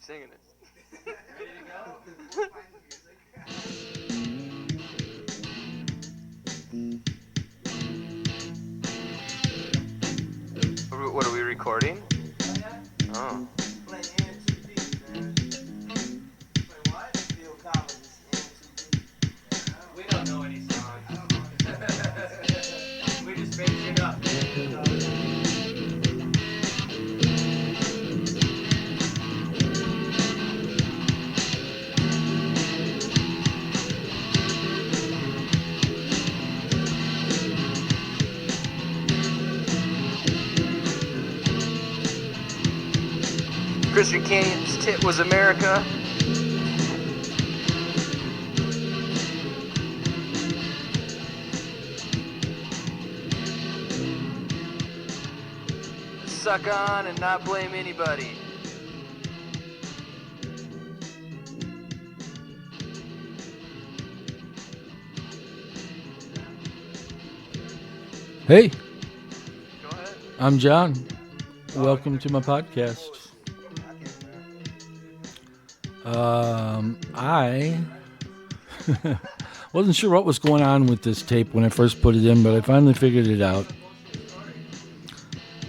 keep singing it. Ready to go? What are we recording? Oh, yeah? Oh. Play NTD, man. Play what? Phil Collins, NTD. We don't know any songs. We just make it up. Christian Canyon's tit was America. Suck on and not blame anybody. Hey, Go ahead. I'm John. Welcome to my podcast. I wasn't sure what was going on with this tape when I first put it in, but I finally figured it out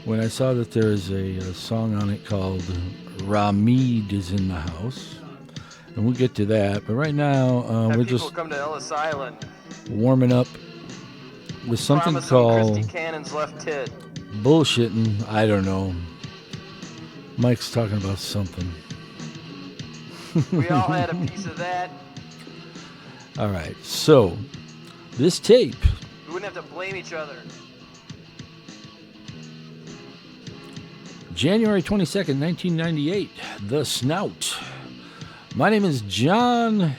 when I saw that there is a song on it called Ramid is in the House. And we'll get to that. But right now, Have we're people just come to Ellis Island. warming up with something Promise them called Christy Cannon's left tit. bullshitting. I don't know. Mike's talking about something. We all had a piece of that. All right, so this tape, We wouldn't have to blame each other. January 22nd, 1998, The Snout. My name is John.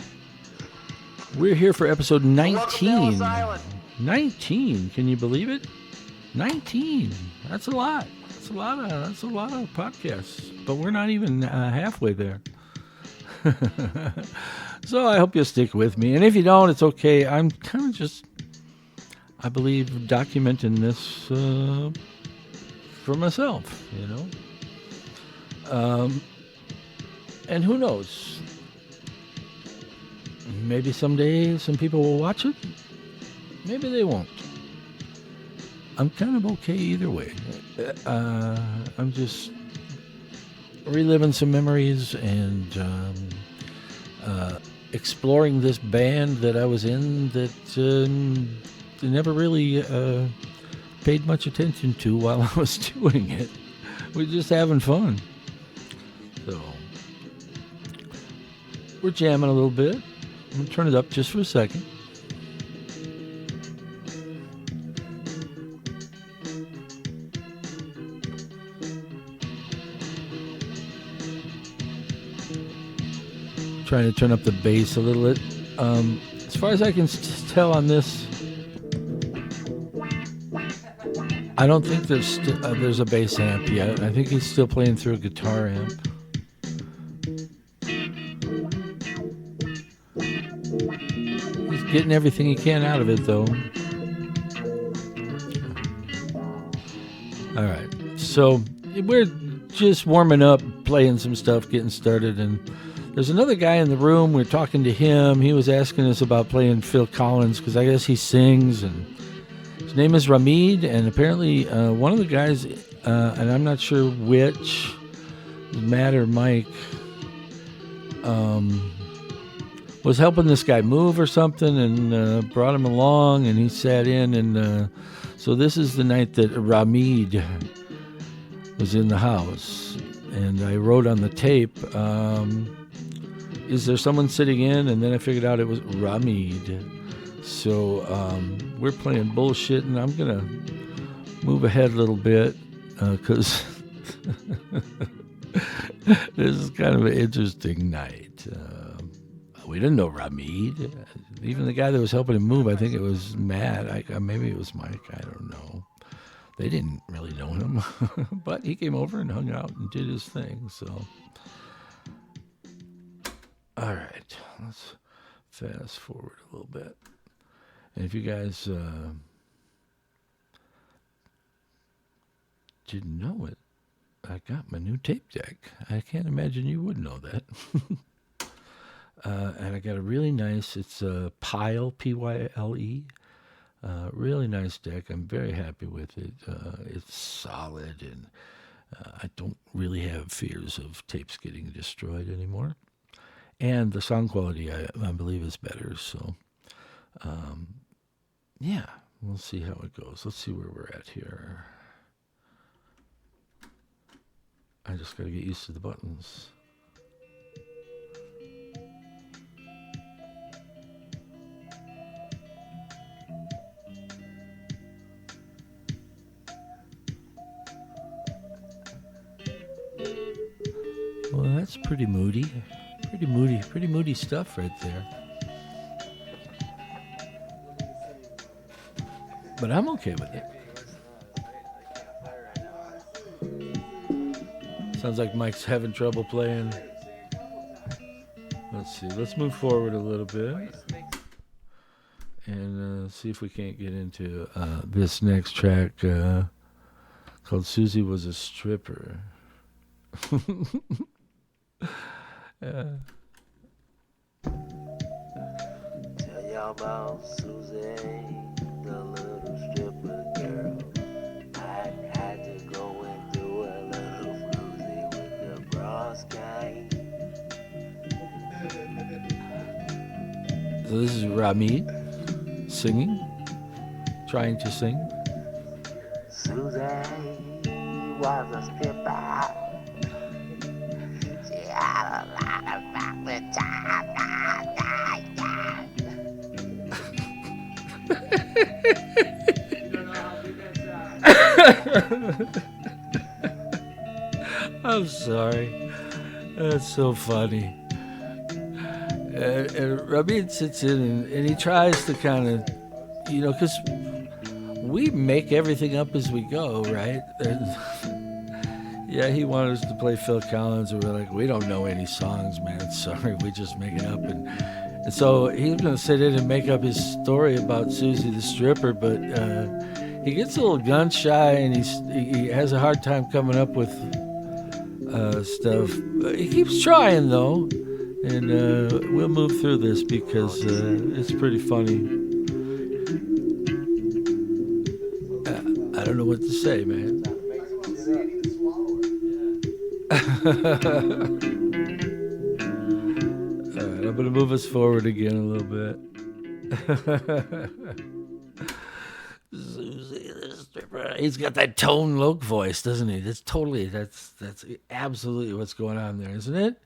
We're here for episode Welcome to 19. Ellis Island. 19, can you believe it? 19. That's a lot. That's a lot of podcasts, but we're not even halfway there. So I hope you'll stick with me. And if you don't, it's okay. I'm kind of just, I believe, documenting this for myself, you know. And who knows? Maybe someday some people will watch it. Maybe they won't. I'm kind of okay either way. I'm just reliving some memories and exploring this band that I was in that I never really paid much attention to while I was doing it. We're just having fun. So we're jamming a little bit. I'm going to turn it up just for a second. Trying to turn up the bass a little bit. As far as I can tell on this, I don't think there's a bass amp yet. I think he's still playing through a guitar amp. He's getting everything he can out of it, though. All right, so we're just warming up, playing some stuff, getting started, and there's another guy in the room. We're talking to him. He was asking us about playing Phil Collins because I guess he sings, and his name is Ramid, and apparently one of the guys, and I'm not sure which, Matt or Mike, was helping this guy move or something and brought him along, and he sat in, and so this is the night that Ramid was in the house, and I wrote on the tape, is there someone sitting in? And then I figured out it was Ramid. So we're playing bullshit, and I'm going to move ahead a little bit because this is kind of an interesting night. We didn't know Ramid. Even the guy that was helping him move, I think it was Matt. Maybe it was Mike. I don't know. They didn't really know him. But he came over and hung out and did his thing. So, all right. Let's fast forward a little bit. And if you guys didn't know it, I got my new tape deck. I can't imagine you would know that. And I got a really nice, it's a Pyle, Pyle. Really nice deck. I'm very happy with it. It's solid, and I don't really have fears of tapes getting destroyed anymore. And the sound quality, I believe, is better. So, yeah, we'll see how it goes. Let's see where we're at here. I just got to get used to the buttons. Well, that's pretty moody. Pretty moody stuff right there. But I'm okay with it. Sounds like Mike's having trouble playing. Let's see. Let's move forward a little bit and see if we can't get into this next track called Susie Was a Stripper. Tell y'all about Susie, the little stripper girl. I had to go and do a little floozy with the bras gang. So this is Ramid singing, trying to sing. Susie was a stripper. She had a lot of chocolate time. I'm sorry. That's so funny. And Rabin sits in and he tries to kind of, because we make everything up as we go, right? And yeah, he wanted us to play Phil Collins, and we're like, we don't know any songs, man. Sorry, we just make it up. And so he was going to sit in and make up his story about Susie the stripper, but he gets a little gun shy, and he has a hard time coming up with stuff. He keeps trying, though, and we'll move through this because it's pretty funny. I don't know what to say, man. Alright, I'm going to move us forward again a little bit. Susie the stripper. He's got that tone loc voice, doesn't he? That's absolutely what's going on there, isn't it?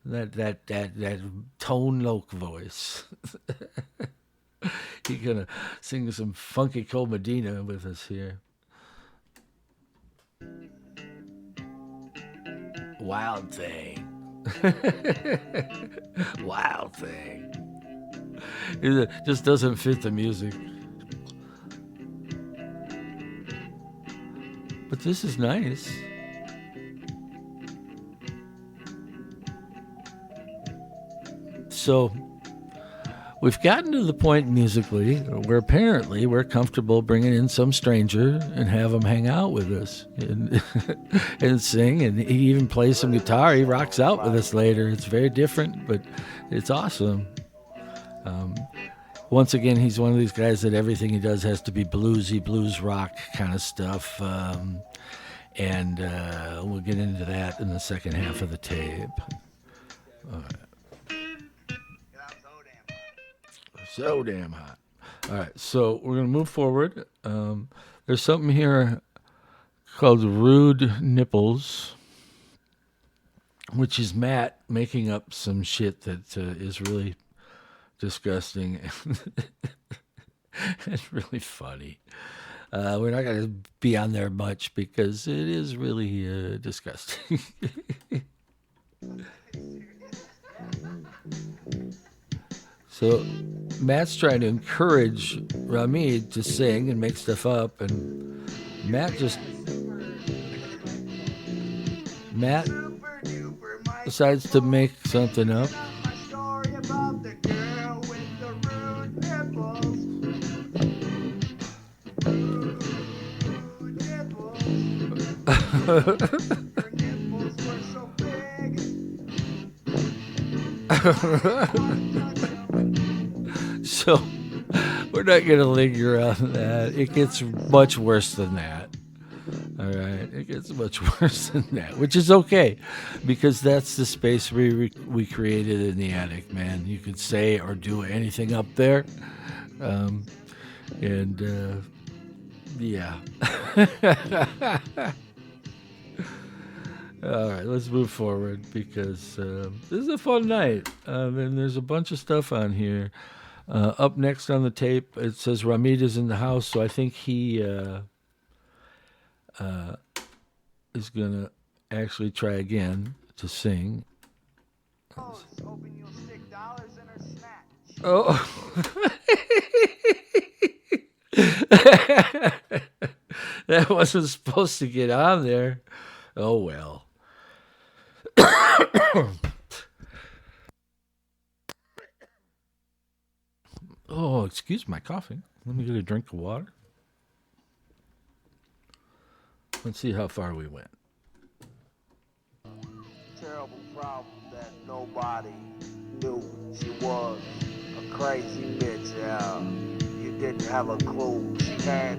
That tone loc voice. He's going to sing some funky Cole Medina with us here. Wild Thing. Wild Thing. It just doesn't fit the music. But this is nice. So we've gotten to the point musically where apparently we're comfortable bringing in some stranger and have him hang out with us and, and sing. And he even plays some guitar. He rocks out with us later. It's very different, but it's awesome. Once again, he's one of these guys that everything he does has to be bluesy, blues rock kind of stuff. And we'll get into that in the second half of the tape. All right. So damn hot. All right, so we're going to move forward. There's something here called Rude Nipples, which is Matt making up some shit that is really disgusting and really funny. We're not going to be on there much because it is really disgusting. So Matt's trying to encourage Ramid to sing and make stuff up, and Matt decides to make something up. So we're not going to linger on that. It gets much worse than that. All right, it gets much worse than that, which is okay, because that's the space we created in the attic, man. You could say or do anything up there, and yeah. All right, let's move forward because this is a fun night, and there's a bunch of stuff on here. Up next on the tape, it says Ramid is in the house, so I think he is gonna actually try again to sing. Oh. That wasn't supposed to get on there. Oh well. Oh, excuse my coughing. Let me get a drink of water. Let's see how far we went. Terrible problem that nobody knew she was a crazy bitch. You didn't have a clue. She had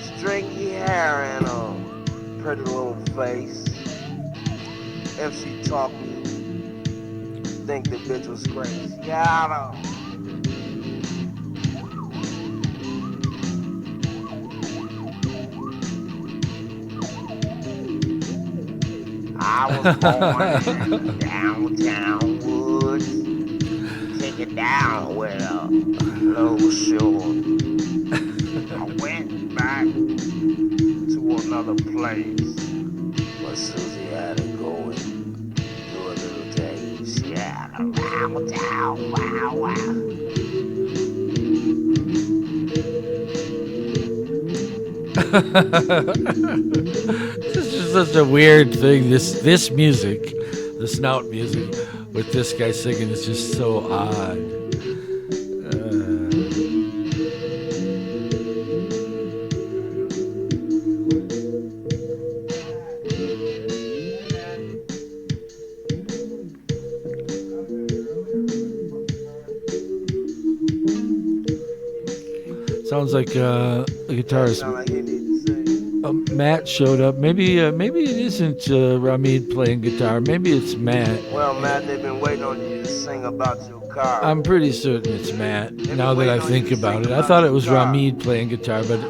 stringy hair and a pretty little face. If she talked, you think the bitch was crazy. Yeah, I know. I was born in downtown woods, take it down with a low shore. I went back to another place, but Susie had to go and do a little thing. She had a downtown wow wow. This is such a weird thing. This music, the snout music, with this guy singing is just so odd. Sounds like the guitarist. Matt showed up. Maybe it isn't Ramid playing guitar. Maybe it's Matt. Well, Matt, they've been waiting on you to sing about your car. I'm pretty certain it's Matt. Now that I think about it, I thought it was Ramid playing guitar, but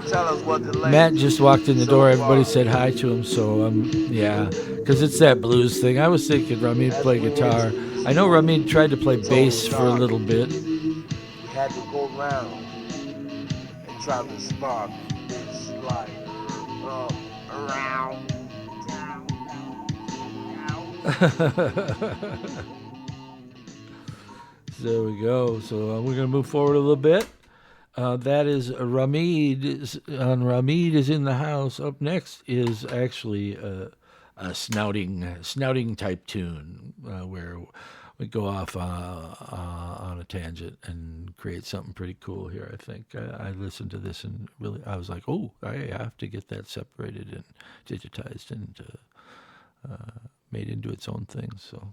Matt just walked in the door. Everybody said hi to him, so yeah, because it's that blues thing. I was thinking Ramid played guitar. I know Ramid tried to play bass for a little bit. You had to go around and try to spark this life. Around town. There we go. So we're going to move forward a little bit. That is Ramid. Ramid is in the house. Up next is actually a snouting type tune where we go off on a tangent and create something pretty cool here. I think I listened to this and really I was like, oh, I have to get that separated and digitized and made into its own thing. So.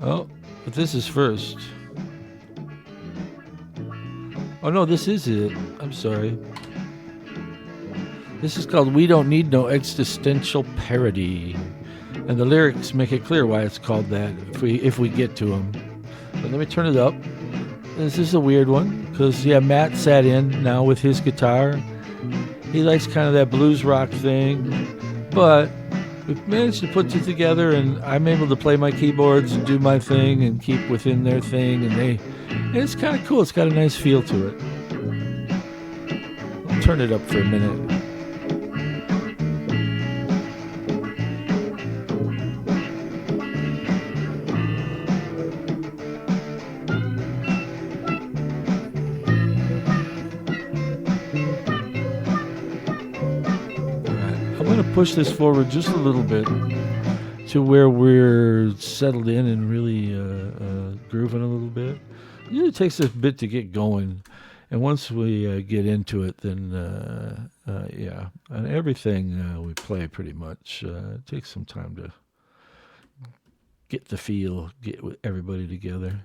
Oh, but this is first. Oh no, this is it. I'm sorry. This is called We Don't Need No Existential Parody. And the lyrics make it clear why it's called that if we get to them. But let me turn it up. This is a weird one because, yeah, Matt sat in now with his guitar. He likes kind of that blues rock thing. But we've managed to put it together and I'm able to play my keyboards and do my thing and keep within their thing. And it's kind of cool. It's got a nice feel to it. I'll turn it up for a minute. Push this forward just a little bit to where we're settled in and really grooving a little bit. It usually takes a bit to get going, And once we get into it, then yeah, and everything we play pretty much takes some time to get the feel, get with everybody together.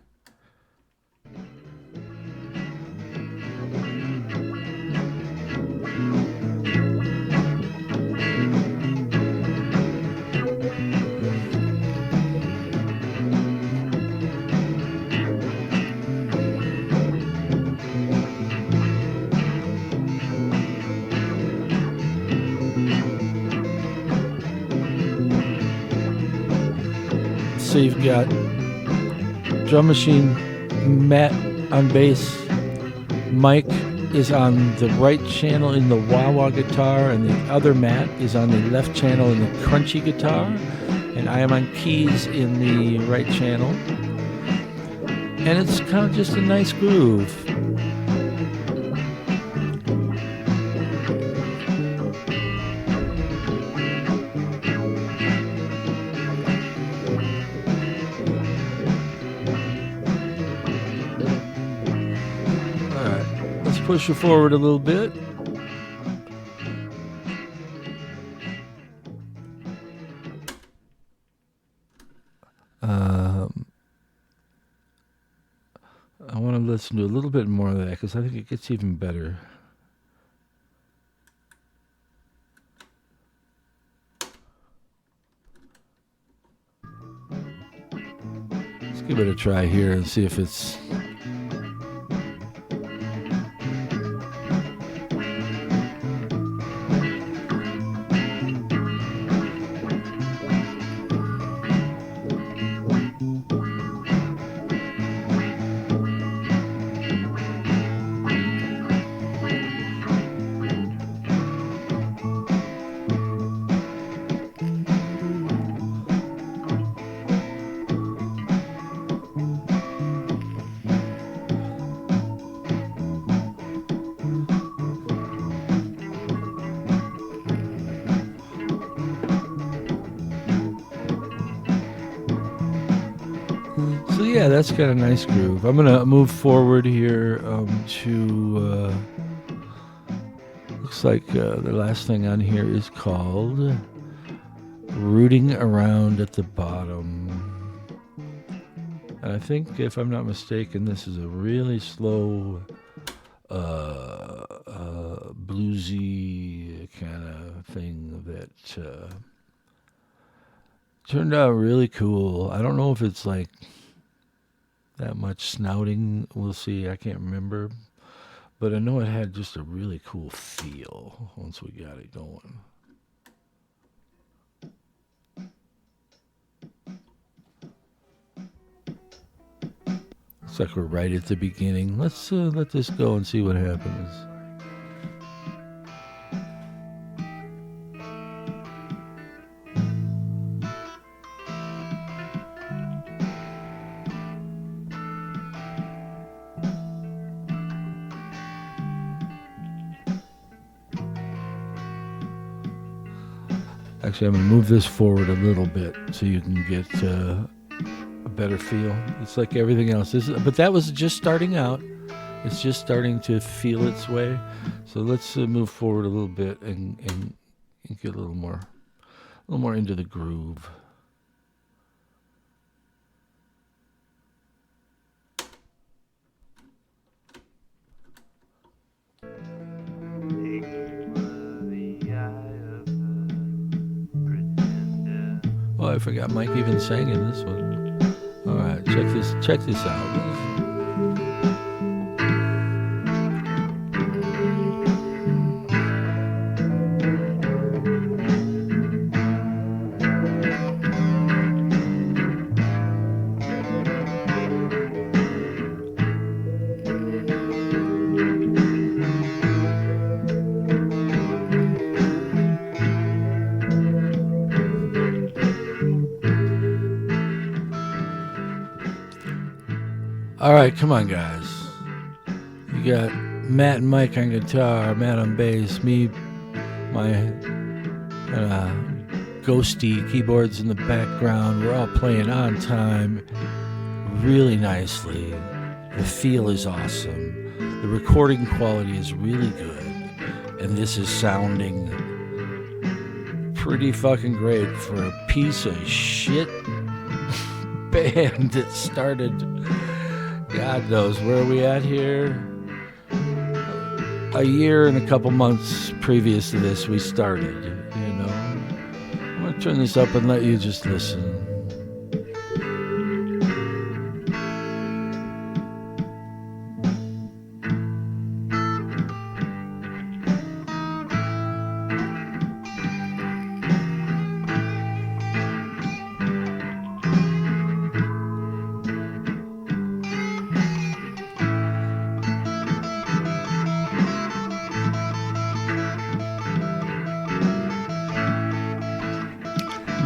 So you've got drum machine, Matt on bass, Mike is on the right channel in the wah-wah guitar, and the other Matt is on the left channel in the crunchy guitar, and I am on keys in the right channel. And it's kind of just a nice groove. Push it forward a little bit. I want to listen to a little bit more of that because I think it gets even better. Let's give it a try here and see if it's... Yeah, that's got a nice groove. I'm gonna move forward here to looks like the last thing on here is called Rooting Around at the Bottom. And I think, if I'm not mistaken, this is a really slow bluesy kind of thing that turned out really cool. I don't know if it's like that much snouting. We'll see. I can't remember. But I know it had just a really cool feel once we got it going. Looks like we're right at the beginning. Let's let this go and see what happens. Actually, I'm going to move this forward a little bit so you can get a better feel. It's like everything else. But that was just starting out. It's just starting to feel its way. So let's move forward a little bit and get a little more into the groove. Oh, I forgot Mike even sang in this one. All right, check this out. All right, come on, guys. You got Matt and Mike on guitar, Matt on bass, me, my ghosty keyboards in the background. We're all playing on time really nicely. The feel is awesome. The recording quality is really good, and this is sounding pretty fucking great for a piece of shit band that started, God knows where are we at here. A year and a couple months previous to this, we started, you know. I'm going to turn this up and let you just listen.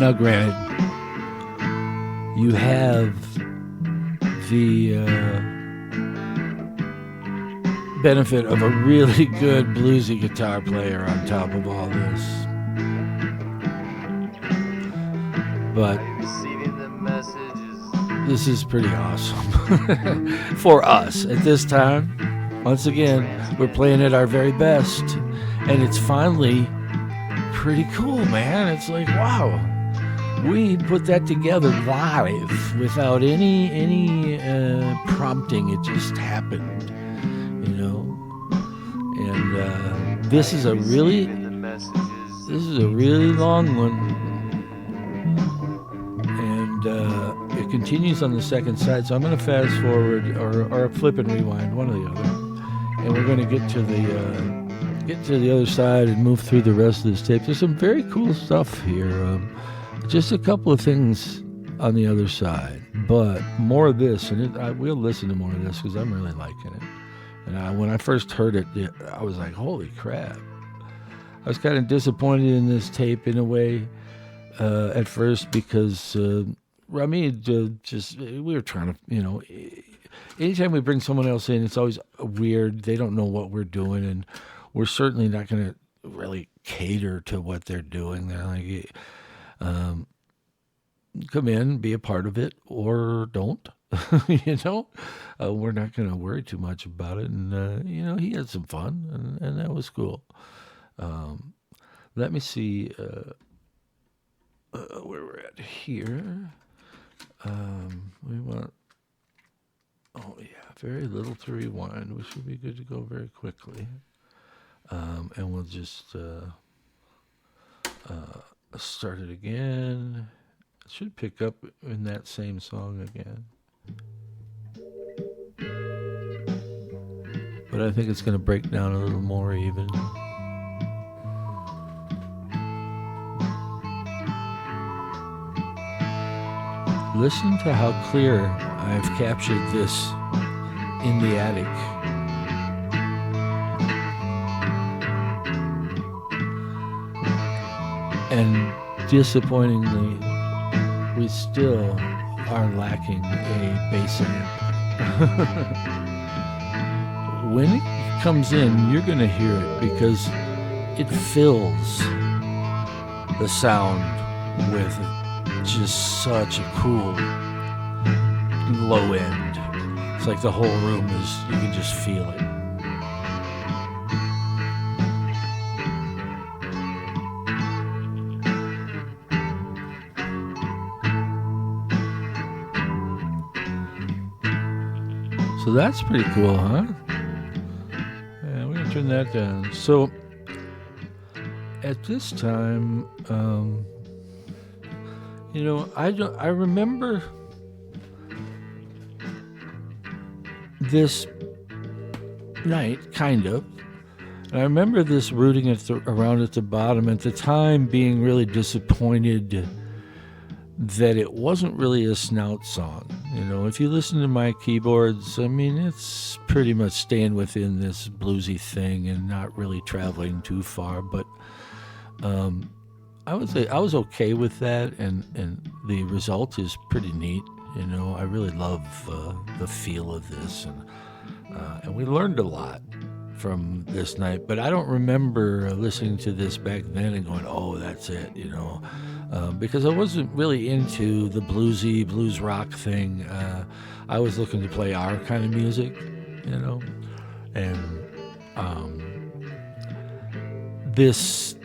Now, granted, you have the benefit of a really good bluesy guitar player on top of all this. But Receiving the messages. this is pretty awesome for us at this time. Once again, we're playing at our very best, and it's finally pretty cool, man. It's like, wow. We put that together live without any prompting. It just happened, you know. And this is a really long one, and it continues on the second side. So I'm going to fast forward or flip and rewind, one or the other, and we're going to get to the other side and move through the rest of this tape. There's some very cool stuff here. Just a couple of things on the other side, but more of this, and we'll listen to more of this because I'm really liking it. And when I first heard it, I was like, holy crap. I was kind of disappointed in this tape in a way at first because Ramid we were trying to, you know, anytime we bring someone else in, it's always weird. They don't know what we're doing, and we're certainly not going to really cater to what they're doing. They're like, come in, be a part of it, or don't. You know, we're not going to worry too much about it. And you know, he had some fun, and that was cool. Let me see where we're at here. We want, oh yeah, very little to rewind. We should be good to go very quickly. And we'll just start it again. It should pick up in that same song again. But I think it's going to break down a little more even. Listen to how clear I've captured this in the attic. And disappointingly, we still are lacking a bass amp. When it comes in, you're going to hear it because it fills the sound with just such a cool low end. It's like the whole room is, you can just feel it. So that's pretty cool, huh? Yeah, we're gonna turn that down. So at this time, you know, I remember this night, kind of. And I remember this rooting around at the bottom at the time, being really disappointed that it wasn't really a Snout song. You know, if you listen to my keyboards, I mean, it's pretty much staying within this bluesy thing and not really traveling too far. But I would say I was okay with that, and the result is pretty neat. You know, I really love the feel of this, and we learned a lot from this night. But I don't remember listening to this back then and going, "Oh, that's it," you know. Because I wasn't really into the bluesy blues rock thing. I was looking to play our kind of music, you know, And this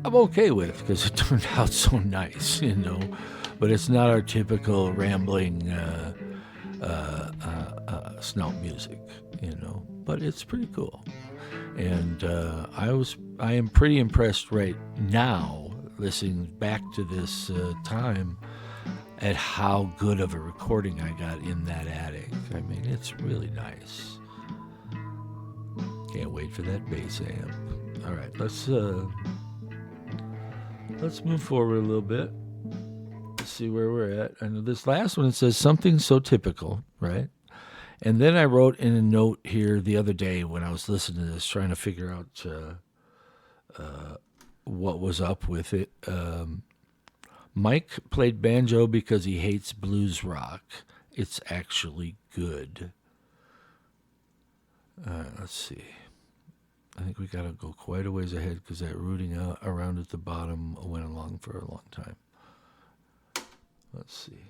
I'm okay with because it turned out so nice, but it's not our typical rambling snout music, but it's pretty cool. And I am pretty impressed right now, listening back to this time, at how good of a recording I got in that attic. I mean, it's really nice. Can't wait for that bass amp. All right, let's move forward a little bit. Let's see where we're at. And this last one, it says something so typical, right? And then I wrote in a note here the other day when I was listening to this, trying to figure out what was up with it. Mike played banjo because he hates blues rock. It's actually good. Let's see. I think we got to go quite a ways ahead because that rooting around at the bottom went along for a long time. Let's see.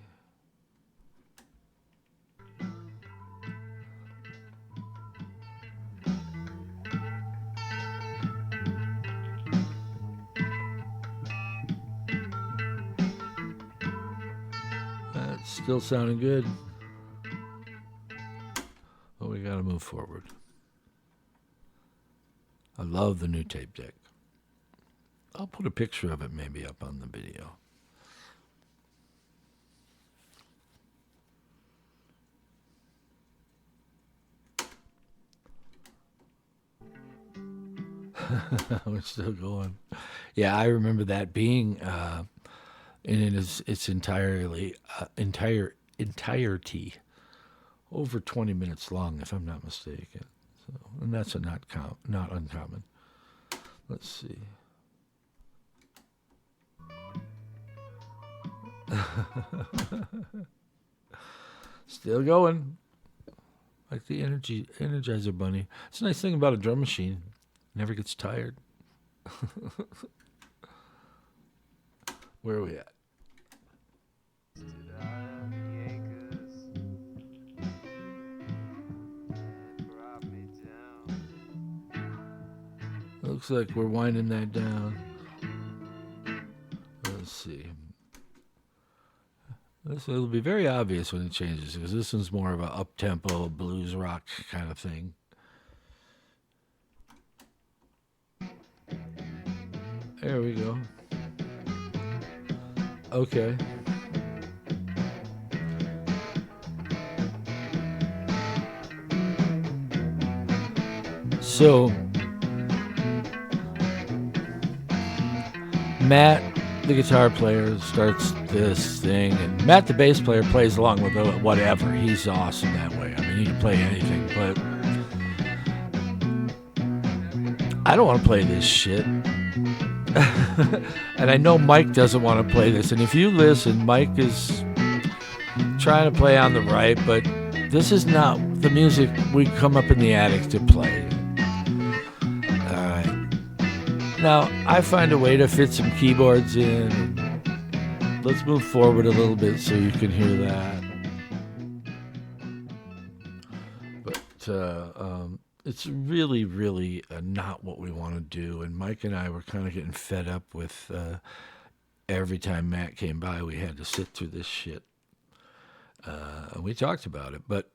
That's still sounding good. But we got to move forward. I love the new tape deck. I'll put a picture of it maybe up on the video. We're still going. Yeah, I remember that being in its entirety over 20 minutes long, if I'm not mistaken. So, and that's not uncommon. Let's see. Still going. Like the Energizer Bunny. It's a nice thing about a drum machine. Never gets tired. Where are we at? Looks like we're winding that down. Let's see. It'll be very obvious when it changes because this one's more of an up-tempo blues rock kind of thing. There we go. Okay. So Matt, the guitar player, starts this thing, and Matt, the bass player, plays along with whatever. He's awesome that way. I mean, he can play anything, but I don't want to play this shit. And I know Mike doesn't want to play this. And if you listen, Mike is trying to play on the right, but this is not the music we come up in the attic to play. Now, I find a way to fit some keyboards in. Let's move forward a little bit so you can hear that. But it's really, really not what we want to do. And Mike and I were kind of getting fed up with every time Matt came by, we had to sit through this shit. And we talked about it. But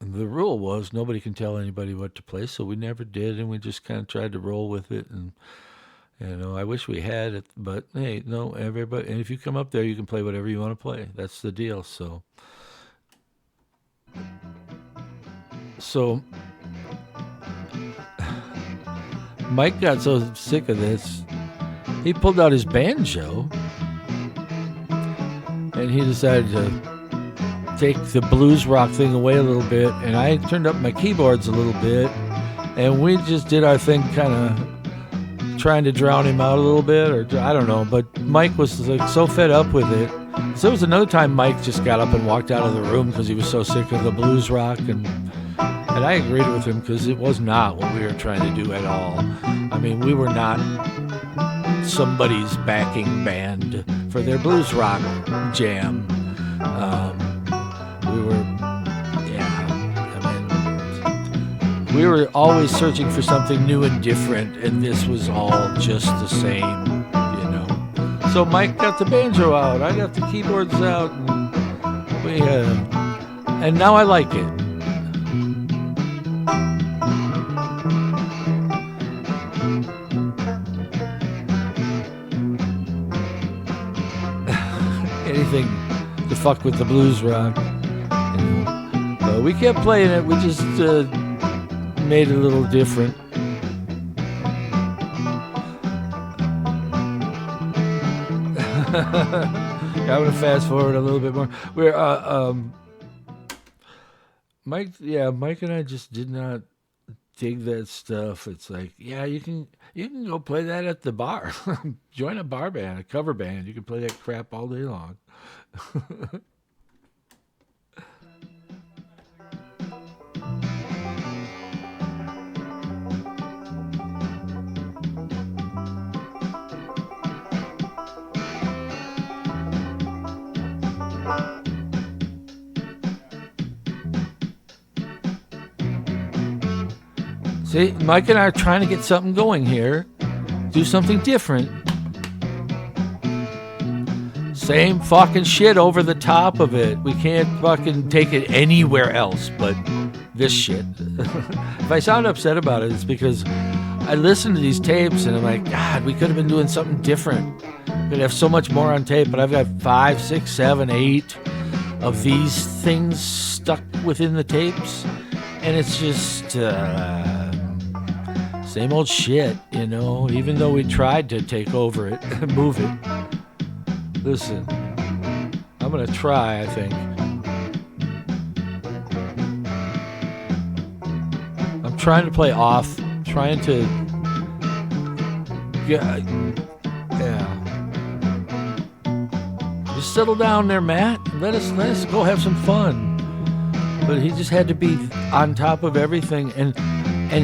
the rule was nobody can tell anybody what to play, so we never did. And we just kind of tried to roll with it. And I wish we had it, but hey, no, everybody. And if you come up there, you can play whatever you want to play. That's the deal. So Mike got so sick of this, he pulled out his banjo, and he decided to take the blues rock thing away a little bit. And I turned up my keyboards a little bit, and we just did our thing, kind of trying to drown him out a little bit, or I don't know, but Mike was like so fed up with it. So there was another time Mike just got up and walked out of the room because he was so sick of the blues rock, and I agreed with him because it was not what we were trying to do at all. I mean, we were not somebody's backing band for their blues rock jam. We were, yeah, I mean, We were always searching for something new and different, and this was all just the same, you know. So Mike got the banjo out, I got the keyboards out, and now I like it. Anything to fuck with the blues rock. You know. But we kept playing it. We just made it a little different. I'm gonna fast forward a little bit more. We're Mike and I just did not dig that stuff. It's like, yeah, you can go play that at the bar. Join a bar band, a cover band. You can play that crap all day long. See, Mike and I are trying to get something going here. Do something different. Same fucking shit over the top of it. We can't fucking take it anywhere else but this shit. If I sound upset about it, it's because I listen to these tapes and I'm like, God, we could have been doing something different. We could have so much more on tape, but I've got 5, 6, 7, 8 of these things stuck within the tapes. And it's just same old shit, you know, even though we tried to take over it and move it. Listen, I'm going to try, I think. I'm trying to play off, trying to yeah. Just settle down there, Matt. Let us go have some fun. But he just had to be on top of everything, and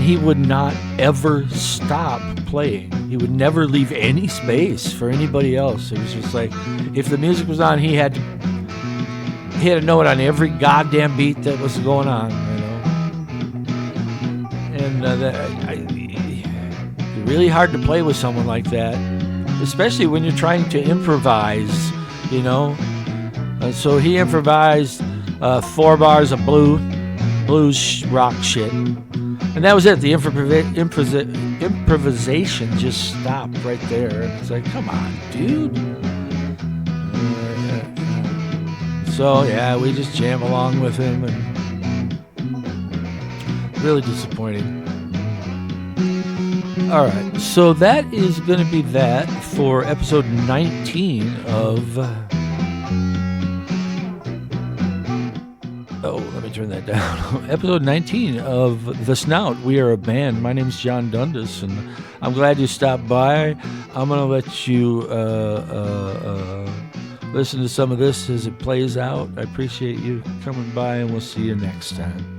he would not ever stop playing. He would never leave any space for anybody else. It was just like, if the music was on, he had to know it on every goddamn beat that was going on, you know. And it's really hard to play with someone like that, especially when you're trying to improvise, you know. So he improvised 4 bars of blues rock shit. And that was it. The improvisation just stopped right there. And it's like, come on, dude. So, yeah, we just jam along with him. And really disappointing. All right. So that is going to be that for episode 19 of... Oh, let me turn that down. Episode 19 of The Snout. We are a band. My name's John Dundas, and I'm glad you stopped by. I'm going to let you listen to some of this as it plays out. I appreciate you coming by, and we'll see you next time.